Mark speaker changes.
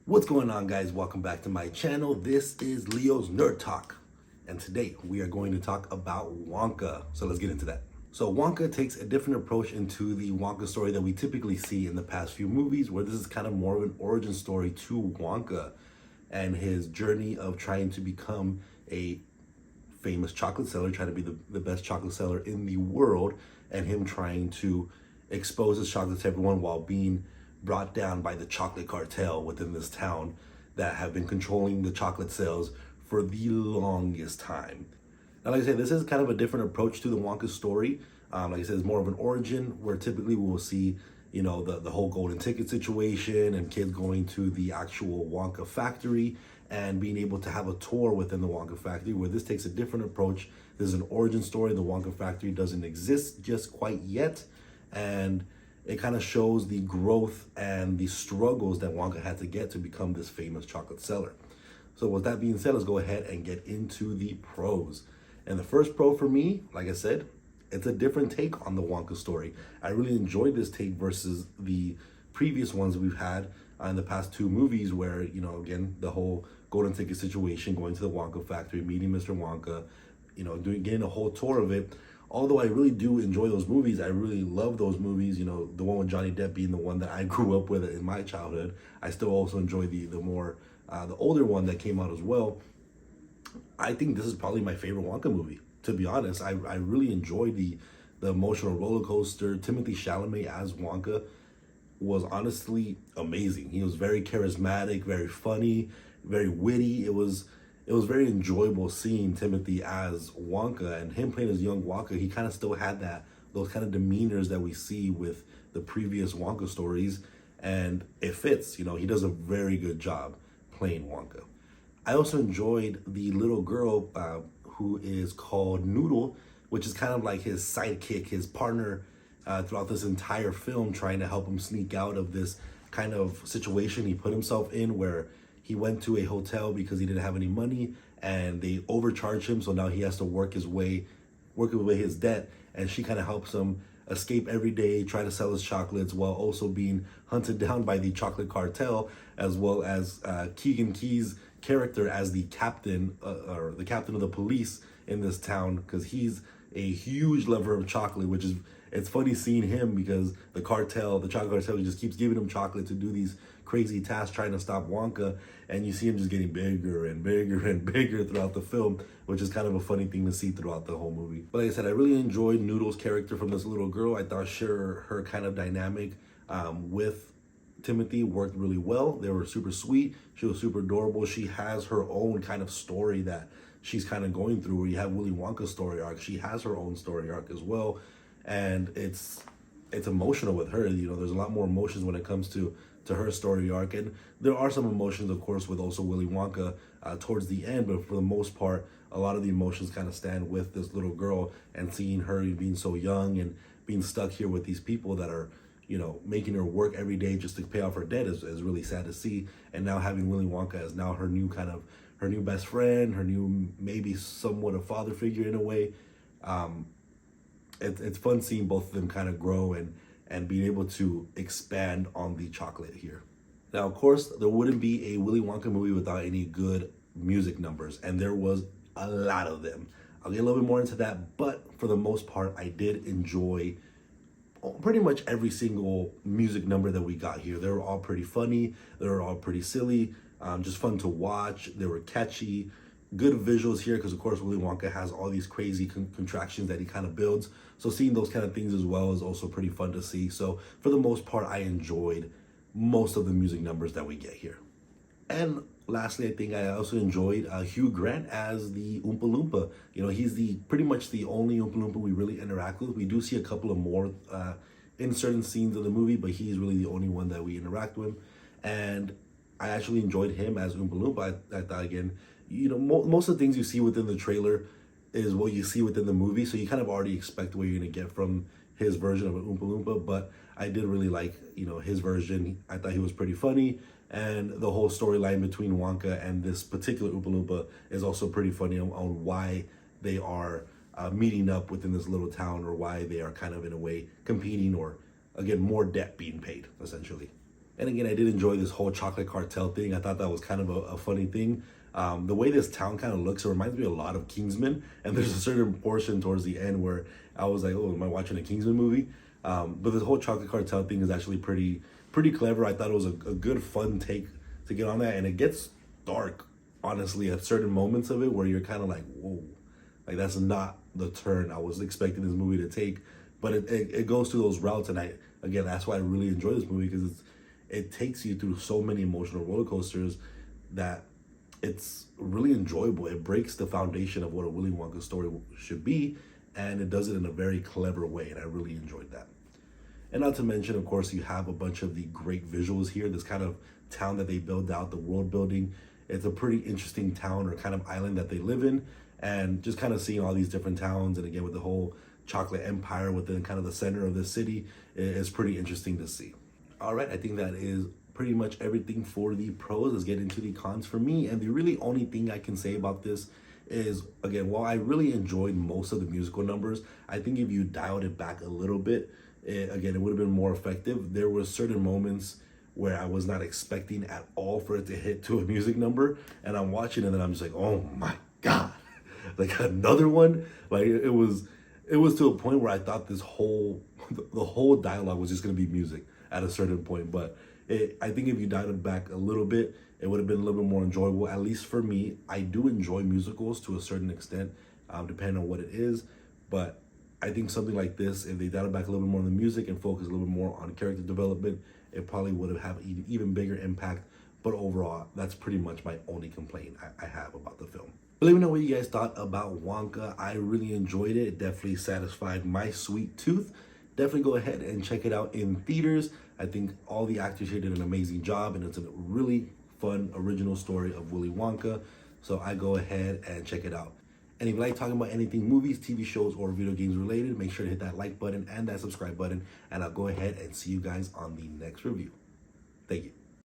Speaker 1: What's going on, guys? Welcome back to my channel. This is Leo's Nerd Talk, and today we are going to talk about Wonka. So let's get into that. So Wonka takes a different approach into the Wonka story that we typically see in the past few movies, where this is kind of more of an origin story to Wonka and his journey of trying to become a famous chocolate seller, trying to be the best chocolate seller in the world, and him trying to expose his chocolate to everyone while being brought down by the chocolate cartel within this town that have been controlling the chocolate sales for the longest time. Now, like I said, this is kind of a different approach to the Wonka story. Like I said, it's more of an origin, where typically we will see, you know, the whole golden ticket situation and kids going to the actual Wonka factory and being able to have a tour within the Wonka factory, where this takes a different approach. This is an origin story. The Wonka factory doesn't exist just quite yet, and it kind of shows the growth and the struggles that Wonka had to get to become this famous chocolate seller. So with that being said, let's go ahead and get into the pros. And the first pro for me, like I said, it's a different take on the Wonka story. I really enjoyed this take versus the previous ones we've had in the past two movies, where, you know, again, the whole golden ticket situation, going to the Wonka factory, meeting Mr. Wonka, you know, getting a whole tour of it. Although I really do enjoy those movies, I really love those movies. You know, the one with Johnny Depp being the one that I grew up with in my childhood. I still also enjoy the older one that came out as well. I think this is probably my favorite Wonka movie, to be honest. I really enjoyed the emotional roller coaster. Timothée Chalamet as Wonka was honestly amazing. He was very charismatic, very funny, very witty. It was very enjoyable seeing Timothy as Wonka, and him playing as young Wonka. He kind of still had those kind of demeanors that we see with the previous Wonka stories, and it fits. You know, he does a very good job playing Wonka. I also enjoyed the little girl who is called Noodle, which is kind of like his sidekick, his partner throughout this entire film, trying to help him sneak out of this kind of situation he put himself in, where he went to a hotel because he didn't have any money and they overcharged him. So now he has to work his way his debt. And she kind of helps him escape every day, try to sell his chocolates while also being hunted down by the chocolate cartel, as well as Keegan Key's character as the captain or the captain of the police in this town, because he's a huge lover of chocolate, which is, it's funny seeing him because the chocolate cartel just keeps giving him chocolate to do these crazy tasks trying to stop Wonka, and you see him just getting bigger and bigger and bigger throughout the film, which is kind of a funny thing to see throughout the whole movie. But like I said, I really enjoyed Noodle's character from this little girl. I thought her kind of dynamic with Timothy worked really well. They were super sweet. She was super adorable. She has her own kind of story that she's kind of going through, where you have Willy Wonka's story arc. She has her own story arc as well, and it's emotional with her. You know, there's a lot more emotions when it comes to her story arc, and there are some emotions, of course, with also Willy Wonka towards the end, but for the most part, a lot of the emotions kind of stand with this little girl, and seeing her being so young and being stuck here with these people that are, you know, making her work every day just to pay off her debt is really sad to see. And now having Willy Wonka as now her new best friend, her new maybe somewhat a father figure in a way. It's fun seeing both of them kind of grow and being able to expand on the chocolate here. Now, of course, there wouldn't be a Willy Wonka movie without any good music numbers, and there was a lot of them. I'll get a little bit more into that, but for the most part, I did enjoy pretty much every single music number that we got here. They were all pretty funny. They were all pretty silly, just fun to watch. They were catchy. Good visuals here, because of course Willy Wonka has all these crazy contractions that he kind of builds. So seeing those kind of things as well is also pretty fun to see. So for the most part, I enjoyed most of the music numbers that we get here. And lastly, I think I also enjoyed Hugh Grant as the Oompa Loompa. You know, he's pretty much the only Oompa Loompa we really interact with. We do see a couple of more in certain scenes of the movie, but he's really the only one that we interact with. And I actually enjoyed him as Oompa Loompa. I thought, again, you know, most of the things you see within the trailer is what you see within the movie, so you kind of already expect what you're going to get from his version of an Oompa Loompa. But I did really like, you know, his version. I thought he was pretty funny, and the whole storyline between Wonka and this particular Oompa Loompa is also pretty funny on why they are meeting up within this little town, or why they are kind of in a way competing or again, more debt being paid, essentially. And again, I did enjoy this whole chocolate cartel thing. I thought that was kind of a funny thing. The way this town kind of looks, it reminds me a lot of Kingsman. And there's a certain portion towards the end where I was like, oh, am I watching a Kingsman movie? But this whole chocolate cartel thing is actually pretty clever. I thought it was a good, fun take to get on that. And it gets dark, honestly, at certain moments of it where you're kind of like, whoa, like that's not the turn I was expecting this movie to take. But it goes through those routes. And that's why I really enjoy this movie, because it takes you through so many emotional roller coasters that it's really enjoyable. It breaks the foundation of what a Willy Wonka story should be, and it does it in a very clever way, and I really enjoyed that. And not to mention, of course, you have a bunch of the great visuals here. This kind of town that they build out, the world building. It's a pretty interesting town or kind of island that they live in, and just kind of seeing all these different towns, and again with the whole chocolate empire within kind of the center of the city is pretty interesting to see. All right, I think that is pretty much everything for the pros. Let's get into the cons for me. And the really only thing I can say about this is, again, while I really enjoyed most of the musical numbers, I think if you dialed it back a little bit, it would have been more effective. There were certain moments where I was not expecting at all for it to hit to a music number. And I'm watching it and I'm just like, oh my God, like another one? Like it was to a point where I thought the whole dialogue was just gonna be music at a certain point. But I think if you dialed it back a little bit, it would have been a little bit more enjoyable, at least for me. I do enjoy musicals to a certain extent, depending on what it is. But I think something like this, if they dialed back a little bit more on the music and focus a little bit more on character development, it probably would have an even bigger impact. But overall, that's pretty much my only complaint I have about the film. But let me know what you guys thought about Wonka. I really enjoyed it. It definitely satisfied my sweet tooth. Definitely go ahead and check it out in theaters. I think all the actors here did an amazing job, and it's a really fun, original story of Willy Wonka. So I go ahead and check it out. And if you like talking about anything movies, TV shows, or video games related, make sure to hit that like button and that subscribe button. And I'll go ahead and see you guys on the next review. Thank you.